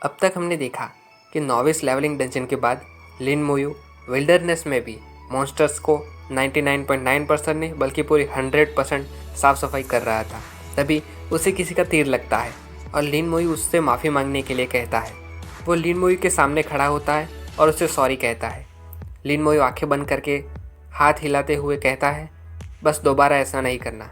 अब तक हमने देखा कि नॉविस लेवलिंग डंजन के बाद लिन मोयू विल्डरनेस में भी मॉन्स्टर्स को 99.9% नहीं बल्कि पूरी 100% साफ सफाई कर रहा था। तभी उसे किसी का तीर लगता है और लिन मोयू उससे माफ़ी मांगने के लिए कहता है। वो लिन मोयू के सामने खड़ा होता है और उसे सॉरी कहता है। लिन मोयू आंखें बंद करके हाथ हिलाते हुए कहता है, बस दोबारा ऐसा नहीं करना।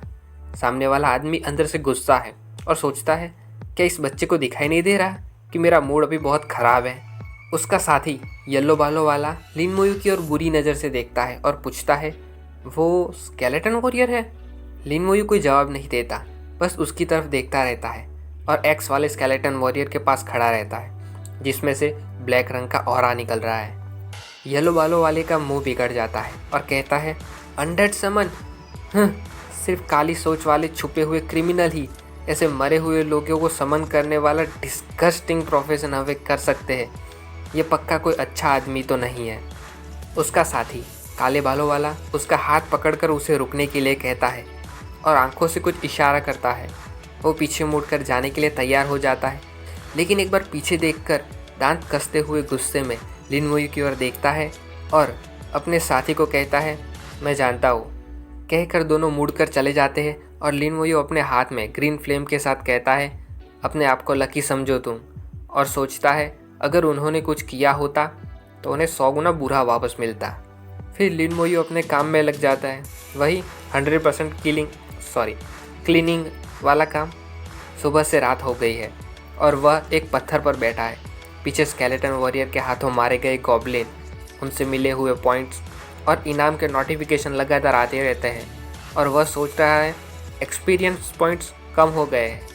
सामने वाला आदमी अंदर से गुस्सा है और सोचता है, क्या इस बच्चे को दिखाई नहीं दे रहा कि मेरा मूड अभी बहुत ख़राब है। उसका साथी येलो बालों वाला लिन मोयू की ओर बुरी नज़र से देखता है और पूछता है, वो स्केलेटन वॉरियर है? लिन मोयू कोई जवाब नहीं देता, बस उसकी तरफ देखता रहता है और एक्स वाले स्केलेटन वॉरियर के पास खड़ा रहता है जिसमें से ब्लैक रंग का ऑरा निकल रहा है। येलो बालों वाले का मुंह बिगड़ जाता है और कहता है, अनडेड समन, सिर्फ काली सोच वाले छुपे हुए क्रिमिनल ही ऐसे मरे हुए लोगों को समन करने वाला डिस्गस्टिंग प्रोफेशन हमें कर सकते हैं। ये पक्का कोई अच्छा आदमी तो नहीं है। उसका साथी काले बालों वाला उसका हाथ पकड़कर उसे रुकने के लिए कहता है और आंखों से कुछ इशारा करता है। वो पीछे मुड़कर जाने के लिए तैयार हो जाता है, लेकिन एक बार पीछे देखकर दांत कसते हुए गुस्से में लिन मोयू की ओर देखता है और अपने साथी को कहता है, मैं जानता हूँ। कहकर दोनों मुड़कर चले जाते हैं और लिन मोयू अपने हाथ में ग्रीन फ्लेम के साथ कहता है, अपने आप को लकी समझो तुम, और सोचता है अगर उन्होंने कुछ किया होता तो उन्हें 100 गुना बुरा वापस मिलता। फिर लिन मोयू अपने काम में लग जाता है, वही 100% क्लीनिंग वाला काम। सुबह से रात हो गई है और वह एक पत्थर पर बैठा है। पीछे स्केलेटन वॉरियर के हाथों मारे गए गॉब्लिन, उनसे मिले हुए पॉइंट्स और इनाम के नोटिफिकेशन लगातार आते रहते हैं और वह सोच रहा है एक्सपीरियंस पॉइंट्स कम हो गए हैं।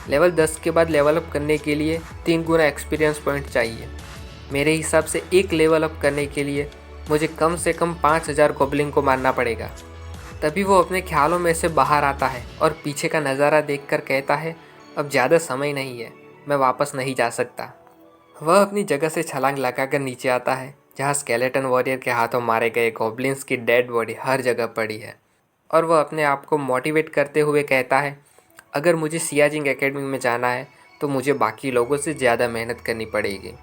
लेवल 10 के बाद लेवल अप करने के लिए 3 गुना एक्सपीरियंस पॉइंट चाहिए। मेरे हिसाब से एक लेवल अप करने के लिए मुझे कम से कम 5000 गॉब्लिन को मारना पड़ेगा। तभी वो अपने ख्यालों में से बाहर आता है और पीछे का नज़ारा देखकर कहता है, अब ज़्यादा समय नहीं है, मैं वापस नहीं जा सकता। वह अपनी जगह से छलांग लगाकर नीचे आता है जहाँ स्केलेटन वॉरियर के हाथों मारे गए गॉब्लिन्स की डेड बॉडी हर जगह पड़ी है और वह अपने आप को मोटिवेट करते हुए कहता है, अगर मुझे सियाचिन एकेडमी में जाना है तो मुझे बाकी लोगों से ज़्यादा मेहनत करनी पड़ेगी।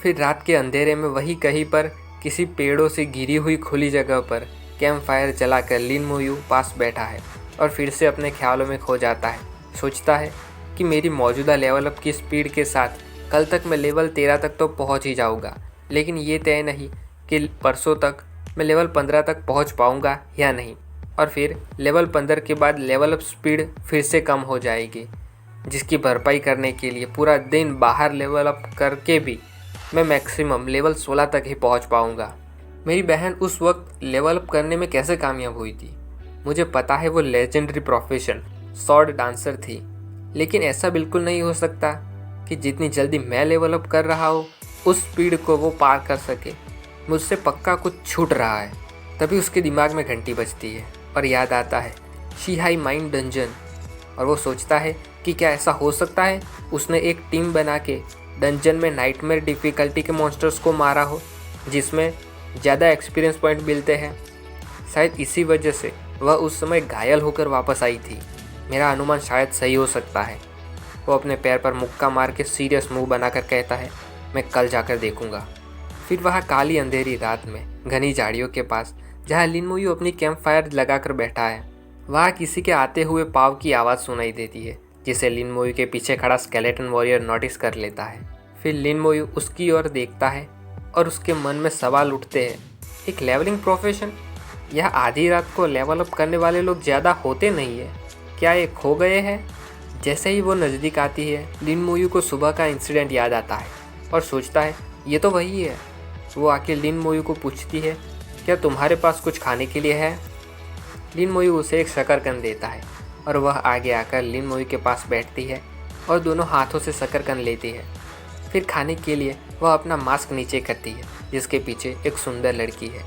फिर रात के अंधेरे में वही कहीं पर किसी पेड़ों से घिरी हुई खुली जगह पर कैंप फायर जलाकर लिन मोयू पास बैठा है और फिर से अपने ख्यालों में खो जाता है। सोचता है कि मेरी मौजूदा लेवल अप की स्पीड के साथ कल तक मैं लेवल 13 तक तो पहुंच ही जाऊंगा, लेकिन ये तय नहीं कि परसों तक मैं लेवल 15 तक पहुंच पाऊंगा या नहीं। और फिर लेवल 15 के बाद लेवल अप स्पीड फिर से कम हो जाएगी, जिसकी भरपाई करने के लिए पूरा दिन बाहर लेवल अप करके भी मैं मैक्सिमम लेवल 16 तक ही पहुंच पाऊंगा। मेरी बहन उस वक्त लेवल अप करने में कैसे कामयाब हुई थी? मुझे पता है वो लेजेंडरी प्रोफेशन स्वॉर्ड डांसर थी, लेकिन ऐसा बिल्कुल नहीं हो सकता कि जितनी जल्दी मैं लेवल अप कर रहा हूँ उस स्पीड को वो पार कर सके। मुझसे पक्का कुछ छूट रहा है। तभी उसके दिमाग में घंटी बजती है और याद आता है शीहाई माइंड डंजन, और वो सोचता है कि क्या ऐसा हो सकता है उसने एक टीम बना के डंजन में नाइटमेयर डिफ़िकल्टी के मॉन्स्टर्स को मारा हो जिसमें ज़्यादा एक्सपीरियंस पॉइंट मिलते हैं। शायद इसी वजह से वह उस समय घायल होकर वापस आई थी। मेरा अनुमान शायद सही हो सकता है। वो अपने पैर पर मुक्का मार के सीरियस मुंह बनाकर कहता है, मैं कल जाकर देखूंगा। फिर वहाँ काली अंधेरी रात में घनी झाड़ियों के पास जहाँ लिन मोयू अपनी कैंप फायर लगाकर बैठा है, वहाँ किसी के आते हुए पाँव की आवाज़ सुनाई देती है जिसे लिन मोयू के पीछे खड़ा स्केलेटन वॉरियर नोटिस कर लेता है। फिर लिन मोयू उसकी ओर देखता है और उसके मन में सवाल उठते हैं, एक लेवलिंग प्रोफेशन, यह आधी रात को लेवल अप करने वाले लोग ज़्यादा होते नहीं है, क्या ये खो गए हैं? जैसे ही वो नज़दीक आती है लिन मोयू को सुबह का इंसिडेंट याद आता है और सोचता है ये तो वही है। वो आके लिन मोयू को पूछती है, क्या तुम्हारे पास कुछ खाने के लिए है? लिन मोयू उसे एक शकरकंद देता है और वह आगे आकर लिन मोयू के पास बैठती है और दोनों हाथों से शकरकंद लेती है। फिर खाने के लिए वह अपना मास्क नीचे करती है जिसके पीछे एक सुंदर लड़की है।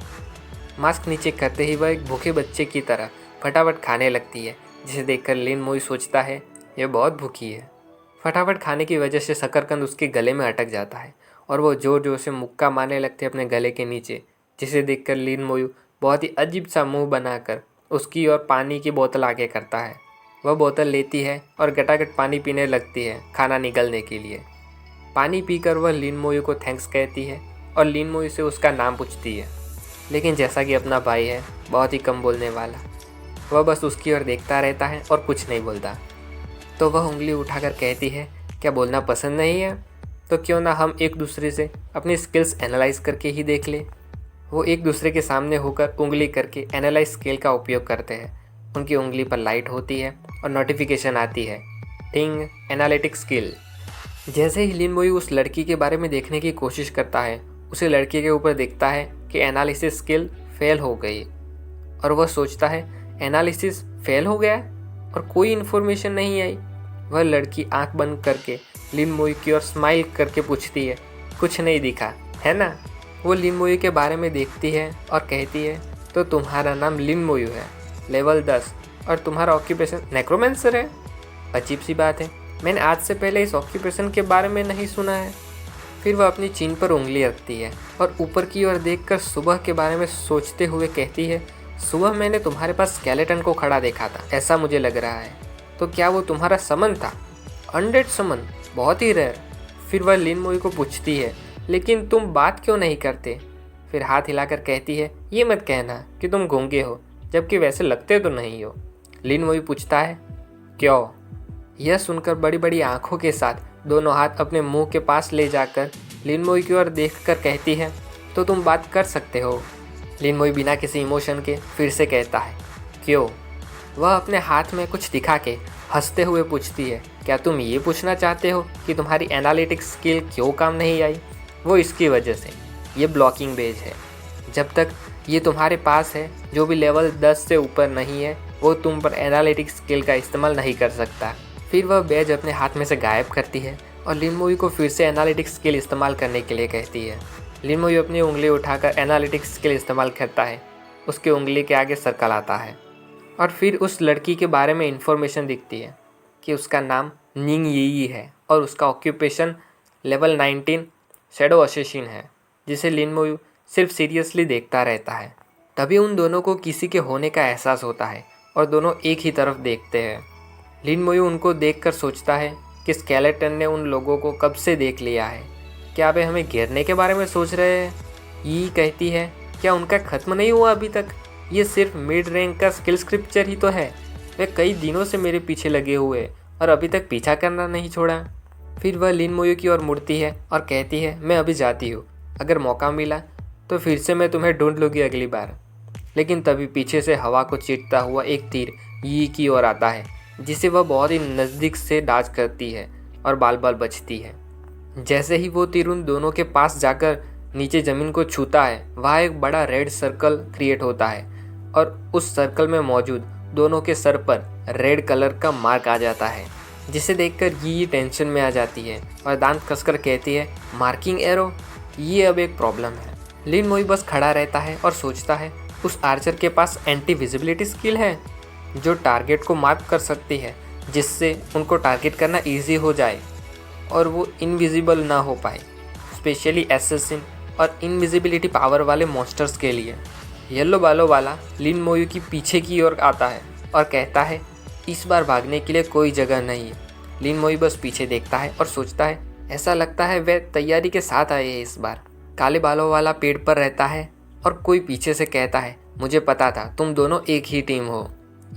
मास्क नीचे करते ही वह एक भूखे बच्चे की तरह फटाफट खाने लगती है, जिसे देखकर लिन मोयू सोचता है यह बहुत भूखी है। फटाफट खाने की वजह से शकरकंद उसके गले में अटक जाता है और वो जोर जोर से मुक्का मारने लगते हैं अपने गले के नीचे, जिसे देखकर लिन मोयू बहुत ही अजीब सा मुंह बनाकर उसकी ओर पानी की बोतल आगे करता है। वह बोतल लेती है और गटागट पानी पीने लगती है खाना निगलने के लिए। पानी पीकर वह लिन मोयू को थैंक्स कहती है और लिन मोयू से उसका नाम पूछती है। लेकिन जैसा कि अपना भाई है, बहुत ही कम बोलने वाला, वह बस उसकी ओर देखता रहता है और कुछ नहीं बोलता। तो वह उंगली उठाकर कहती है, क्या बोलना पसंद नहीं है? तो क्यों ना हम एक दूसरे से अपनी स्किल्स एनालाइज करके ही देख ले। वो एक दूसरे के सामने होकर उंगली करके एनालाइज स्केल का उपयोग करते हैं। उनकी उंगली पर लाइट होती है और नोटिफिकेशन आती है, टिंग, एनालिटिक स्किल। जैसे ही लिन मोयू उस लड़की के बारे में देखने की कोशिश करता है, उसे लड़की के ऊपर दिखता है कि एनालिसिस स्किल फेल हो गई और वह सोचता है एनालिसिस फेल हो गया और कोई इन्फॉर्मेशन नहीं आई। वह लड़की आंख बंद करके लिन मोयू की ओर स्माइल करके पूछती है, कुछ नहीं दिखा है ना? वो लिन मोयू के बारे में देखती है और कहती है, तो तुम्हारा नाम लिन मोयू है, लेवल 10, और तुम्हारा ऑक्यूपेशन नेक्रोमेंसर है? अजीब सी बात है, मैंने आज से पहले इस ऑक्यूपेशन के बारे में नहीं सुना है। फिर वह अपनी चीन पर उंगली रखती है और ऊपर की ओर देखकर सुबह के बारे में सोचते हुए कहती है, सुबह मैंने तुम्हारे पास स्केलेटन को खड़ा देखा था, ऐसा मुझे लग रहा है। तो क्या वो तुम्हारा समन था? अनडेड समन, बहुत ही रेयर। फिर वह लिन मोयू को पूछती है, लेकिन तुम बात क्यों नहीं करते? फिर हाथ हिलाकर कहती है, ये मत कहना कि तुम गूंगे हो, जबकि वैसे लगते तो नहीं हो। लिन मोयू पूछता है, क्यों? यह सुनकर बड़ी बड़ी आंखों के साथ दोनों हाथ अपने मुंह के पास ले जाकर लिन मोयू की ओर देखकर कहती है, तो तुम बात कर सकते हो। लिन मोयू बिना किसी इमोशन के फिर से कहता है, क्यों? वह अपने हाथ में कुछ दिखा के हंसते हुए पूछती है, क्या तुम ये पूछना चाहते हो कि तुम्हारी एनालिटिक्स स्किल क्यों काम नहीं आई? वो इसकी वजह से, ये ब्लॉकिंग बेज है। जब तक ये तुम्हारे पास है, जो भी लेवल 10 से ऊपर नहीं है, वो तुम पर एनालिटिक्स स्किल का इस्तेमाल नहीं कर सकता। फिर वह बेज अपने हाथ में से गायब करती है और लिन मोयू को फिर से एनालिटिक्स स्किल इस्तेमाल करने के लिए कहती है। लिन मोयू अपनी उंगली उठाकर एनालिटिक्स स्किल इस्तेमाल करता है। उसकी उंगली के आगे सर्कल आता है और फिर उस लड़की के बारे में इंफॉर्मेशन दिखती है कि उसका नाम निंग यी है और उसका ऑक्यूपेशन लेवल 19 शैडो असेसिन है, जिसे लिन मोयू सिर्फ सीरियसली देखता रहता है। तभी उन दोनों को किसी के होने का एहसास होता है और दोनों एक ही तरफ देखते हैं। लिन मोयू उनको देखकर सोचता है कि स्केलेटन ने उन लोगों को कब से देख लिया है। क्या वे हमें घेरने के बारे में सोच रहे हैं? यी कहती है, क्या उनका ख़त्म नहीं हुआ अभी तक? ये सिर्फ मिड रैंक का स्किल स्क्रिप्चर ही तो है। वे कई दिनों से मेरे पीछे लगे हुए और अभी तक पीछा करना नहीं छोड़ा। फिर वह लिन मोयू की ओर मुड़ती है और कहती है, मैं अभी जाती हूँ, अगर मौका मिला तो फिर से मैं तुम्हें ढूंढ लूँगी अगली बार। लेकिन तभी पीछे से हवा को चीरता हुआ एक तीर यी की ओर आता है, जिसे वह बहुत ही नज़दीक से डॉज करती है और बाल बाल बचती है। जैसे ही वो तीर उन दोनों के पास जाकर नीचे ज़मीन को छूता है, वहाँ एक बड़ा रेड सर्कल क्रिएट होता है और उस सर्कल में मौजूद दोनों के सर पर रेड कलर का मार्क आ जाता है, जिसे देखकर यी टेंशन में आ जाती है और दांत कसकर कहती है, मार्किंग एरो, ये अब एक प्रॉब्लम है। लिन मोयू बस खड़ा रहता है और सोचता है, उस आर्चर के पास एंटी विजिबिलिटी स्किल है जो टारगेट को मार्क कर सकती है, जिससे उनको टारगेट करना ईजी हो जाए और वो इनविजिबल ना हो पाए, स्पेशली एसेसिन और इनविजिबिलिटी पावर वाले मॉन्स्टर्स के लिए। येलो बालों वाला लिन मोयू की पीछे की ओर आता है और कहता है, इस बार भागने के लिए कोई जगह नहीं है। लिन मोयू बस पीछे देखता है और सोचता है, ऐसा लगता है वे तैयारी के साथ आए हैं इस बार। काले बालों वाला पेड़ पर रहता है और कोई पीछे से कहता है, मुझे पता था तुम दोनों एक ही टीम हो।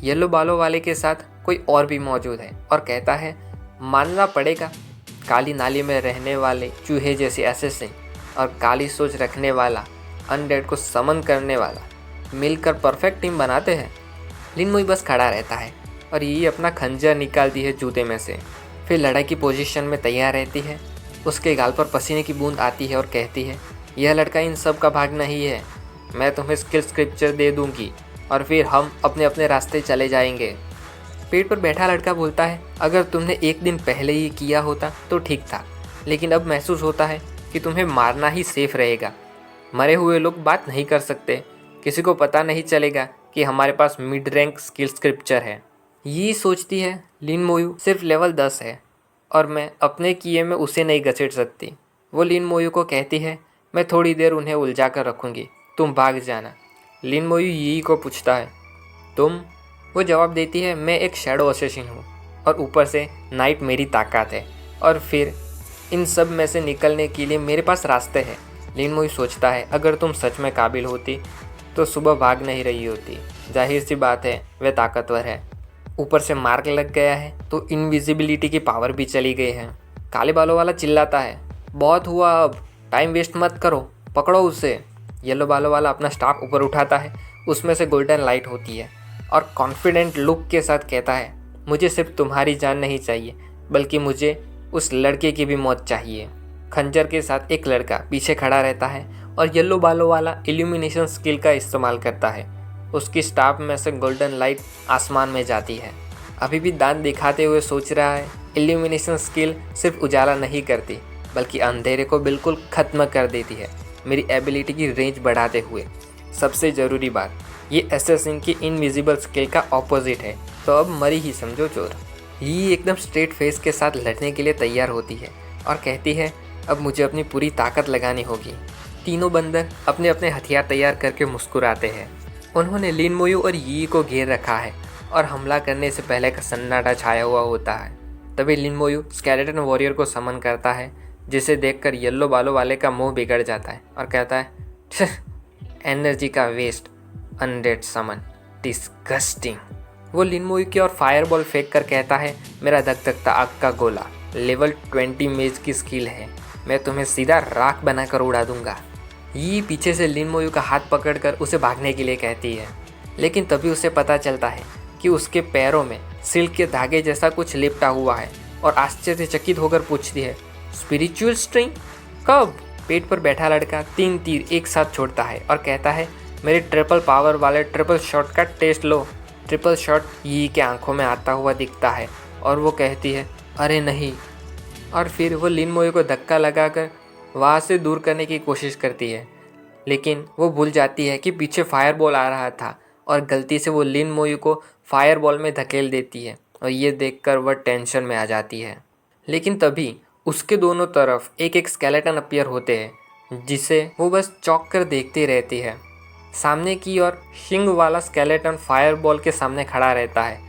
येलो बालों वाले के साथ कोई और भी मौजूद है और कहता है, मानना पड़ेगा, काली नाली में रहने वाले चूहे जैसे एसेसिन और काली सोच रखने वाला अनडेड को समन करने वाला मिलकर परफेक्ट टीम बनाते हैं। लिन मोयू बस खड़ा रहता है और ये अपना खंजर निकालती है जूते में से। फिर लड़ाई की पोजीशन में तैयार रहती है। उसके गाल पर पसीने की बूंद आती है और कहती है, यह लड़का इन सब का भाग नहीं है, मैं तुम्हें स्किल स्क्रिप्चर दे दूंगी और फिर हम अपने अपने रास्ते चले जाएंगे। पेड़ पर बैठा लड़का बोलता है, अगर तुमने एक दिन पहले ही किया होता तो ठीक था, लेकिन अब महसूस होता है कि तुम्हें मारना ही सेफ रहेगा। मरे हुए लोग बात नहीं कर सकते, किसी को पता नहीं चलेगा कि हमारे पास मिड रैंक स्किल स्क्रिप्चर है। ये सोचती है, लिन मोयू सिर्फ लेवल 10 है और मैं अपने किए में उसे नहीं घसीट सकती। वो लिन मोयू को कहती है, मैं थोड़ी देर उन्हें उलझा कर रखूँगी, तुम भाग जाना। लिन मोयू यी को पूछता है, तुम? वो जवाब देती है, मैं एक शैडो असेसिन हूँ और ऊपर से नाइट मेरी ताकत है। और फिर इन सब में से निकलने के लिए मेरे पास रास्ते हैं। लिन मोयू सोचता है, अगर तुम सच में काबिल होती तो सुबह भाग नहीं रही होती। जाहिर सी बात है वह ताकतवर है, ऊपर से मार्क लग गया है तो इनविजिबिलिटी की पावर भी चली गई है। काले बालों वाला चिल्लाता है, बहुत हुआ, अब टाइम वेस्ट मत करो, पकड़ो उसे। येलो बालों वाला अपना स्टाफ ऊपर उठाता है, उसमें से गोल्डन लाइट होती है और कॉन्फिडेंट लुक के साथ कहता है, मुझे सिर्फ तुम्हारी जान नहीं चाहिए बल्कि मुझे उस लड़के की भी मौत चाहिए। खंजर के साथ एक लड़का पीछे खड़ा रहता है और येलो बालों वाला इल्यूमिनेशन स्किल का इस्तेमाल करता है। उसकी स्टाफ में से गोल्डन लाइट आसमान में जाती है। अभी भी दांत दिखाते हुए सोच रहा है, इल्यूमिनेशन स्किल सिर्फ उजाला नहीं करती बल्कि अंधेरे को बिल्कुल ख़त्म कर देती है, मेरी एबिलिटी की रेंज बढ़ाते हुए। सबसे ज़रूरी बात, ये असैसिन की इनविजिबल स्किल का ऑपोजिट है, तो अब मरी ही समझो चोर। ये एकदम स्ट्रेट फेस के साथ लड़ने के लिए तैयार होती है और कहती है, अब मुझे अपनी पूरी ताकत लगानी होगी। तीनों बंदर अपने अपने हथियार तैयार करके मुस्कुराते हैं। उन्होंने लिन मोयू और यी को घेर रखा है और हमला करने से पहले का सन्नाटा छाया हुआ होता है। तभी लिन मोयू स्केलेटन वॉरियर को समन करता है, जिसे देखकर येलो बालों वाले का मुंह बिगड़ जाता है और कहता है, एनर्जी का वेस्ट, अनडेड समन, डिस्गस्टिंग। वो लिन मोयू की ओर फायरबॉल फेंक कर कहता है, मेरा धकधकता आग का गोला लेवल 20 मेज की स्किल है, मैं तुम्हें सीधा राख बनाकर उड़ा दूंगा। ये पीछे से लिन मोयू का हाथ पकड़कर उसे भागने के लिए कहती है, लेकिन तभी उसे पता चलता है कि उसके पैरों में सिल्क के धागे जैसा कुछ लिपटा हुआ है और आश्चर्यचकित होकर पूछती है, स्पिरिचुअल स्ट्रिंग कब? पेट पर बैठा लड़का 3 तीर एक साथ छोड़ता है और कहता है, मेरे ट्रिपल पावर वाले ट्रिपल शॉट का टेस्ट लो। ट्रिपल शॉट यी के आंखों में आता हुआ दिखता है और वो कहती है, अरे नहीं। और फिर वो लिन मोयू को धक्का लगाकर वहाँ से दूर करने की कोशिश करती है, लेकिन वो भूल जाती है कि पीछे फायरबॉल आ रहा था और गलती से वो लिन मोयू को फायरबॉल में धकेल देती है और ये देखकर वह टेंशन में आ जाती है। लेकिन तभी उसके दोनों तरफ एक एक स्केलेटन अपीयर होते हैं, जिसे वो बस चौंक कर देखती रहती है। सामने की ओर शिंग वाला स्केलेटन फायरबॉल के सामने खड़ा रहता है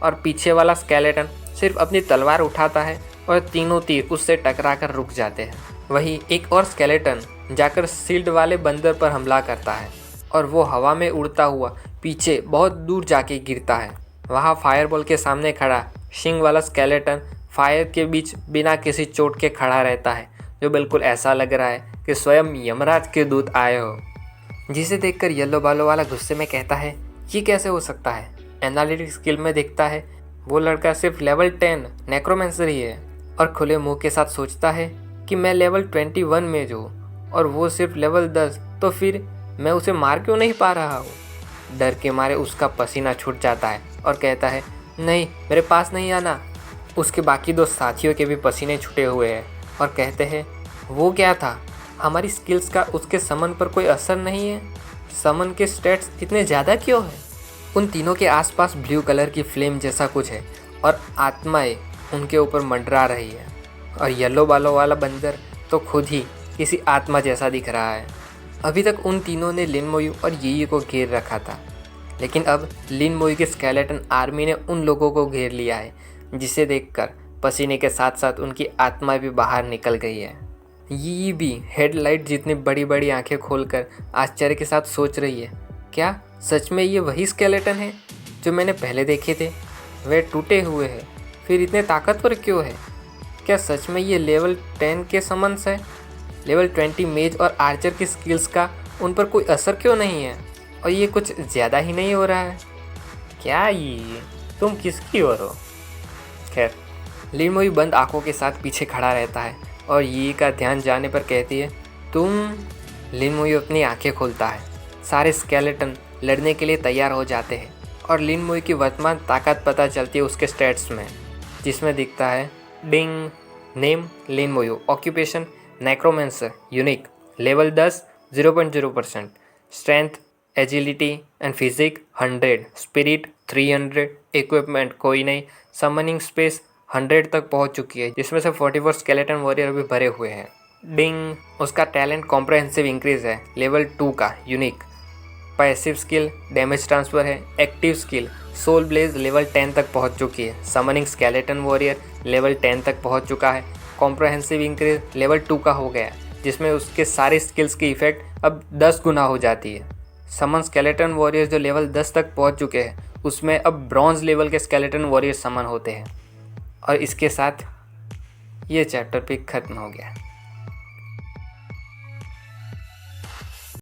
और पीछे वाला स्केलेटन सिर्फ अपनी तलवार उठाता है और तीनों तीर उससे टकराकर रुक जाते हैं। वहीं एक और स्केलेटन जाकर शील्ड वाले बंदर पर हमला करता है और वो हवा में उड़ता हुआ पीछे बहुत दूर जाके गिरता है। वहाँ फायरबॉल के सामने खड़ा शिंग वाला स्केलेटन फायर के बीच बिना किसी चोट के खड़ा रहता है, जो बिल्कुल ऐसा लग रहा है कि स्वयं यमराज के दूत आए हो। जिसे देखकर येलो बालों वाला गुस्से में कहता है, ये कैसे हो सकता है? एनालिटिक स्किल में दिखता है वो लड़का सिर्फ लेवल 10 नेक्रोमेंसर ही है और खुले मुंह के साथ सोचता है कि मैं लेवल 21 में हूँ और वो सिर्फ लेवल 10, तो फिर मैं उसे मार क्यों नहीं पा रहा हूँ। डर के मारे उसका पसीना छूट जाता है और कहता है, नहीं, मेरे पास नहीं आना। उसके बाकी 2 साथियों के भी पसीने छूटे हुए हैं और कहते हैं, वो क्या था? हमारी स्किल्स का उसके समन पर कोई असर नहीं है। समन के स्टेट्स इतने ज़्यादा क्यों हैं? उन तीनों के आसपास ब्लू कलर की फ्लेम जैसा कुछ है और आत्माएं उनके ऊपर मंडरा रही है और येलो बालों वाला बंदर तो खुद ही किसी आत्मा जैसा दिख रहा है। अभी तक उन तीनों ने लिन मोयू और यी को घेर रखा था, लेकिन अब लिन मोयू की स्केलेटन आर्मी ने उन लोगों को घेर लिया है, जिसे देखकर पसीने के साथ साथ उनकी आत्मा भी बाहर निकल गई है। यी भी हेडलाइट जितनी बड़ी बड़ी आंखें खोलकर आश्चर्य के साथ सोच रही है, क्या सच में ये वही स्केलेटन है जो मैंने पहले देखे थे? वे टूटे हुए हैं, फिर इतने ताकतवर क्यों है? क्या सच में ये लेवल 10 के समन्स है? लेवल 20 मेज और आर्चर की स्किल्स का उन पर कोई असर क्यों नहीं है? और ये कुछ ज़्यादा ही नहीं हो रहा है क्या? ये तुम किसकी ओर हो? खैर, लिन मोयू बंद आंखों के साथ पीछे खड़ा रहता है और यी का ध्यान जाने पर कहती है, तुम। लिन मोयू अपनी आंखें खोलता है। सारे स्केलेटन लड़ने के लिए तैयार हो जाते हैं और लिन मोयू की वर्तमान ताकत पता चलती है उसके स्टेट्स में, जिसमें दिखता है, ding, name Lin Moyu, occupation necromancer, unique, level 10 0.0%, strength, agility and physique 100, spirit 300, equipment कोई नहीं, समनिंग स्पेस 100 तक पहुंच चुकी है, जिसमें से 44 स्केलेटन वॉरियर भी भरे हुए हैं। डिंग, उसका टैलेंट कॉम्प्रहेंसिव इंक्रीज है, लेवल 2 का, unique. Passive skill damage transfer है। Active skill soul blaze level 10 तक पहुंच चुकी है। समनिंग स्केलेटन वॉरियर लेवल 10 तक पहुंच चुका है। कॉम्प्रहेंसिव इंक्रीज लेवल 2 का हो गया, जिसमें उसके सारे स्किल्स की इफ़ेक्ट अब 10 गुना हो जाती है। समन स्केलेटन वॉरियर्स जो लेवल 10 तक पहुंच चुके हैं, उसमें अब ब्रॉन्ज लेवल के स्केलेटन वॉरियर्स समन होते हैं। और इसके साथ ये चैप्टर भी ख़त्म हो गया।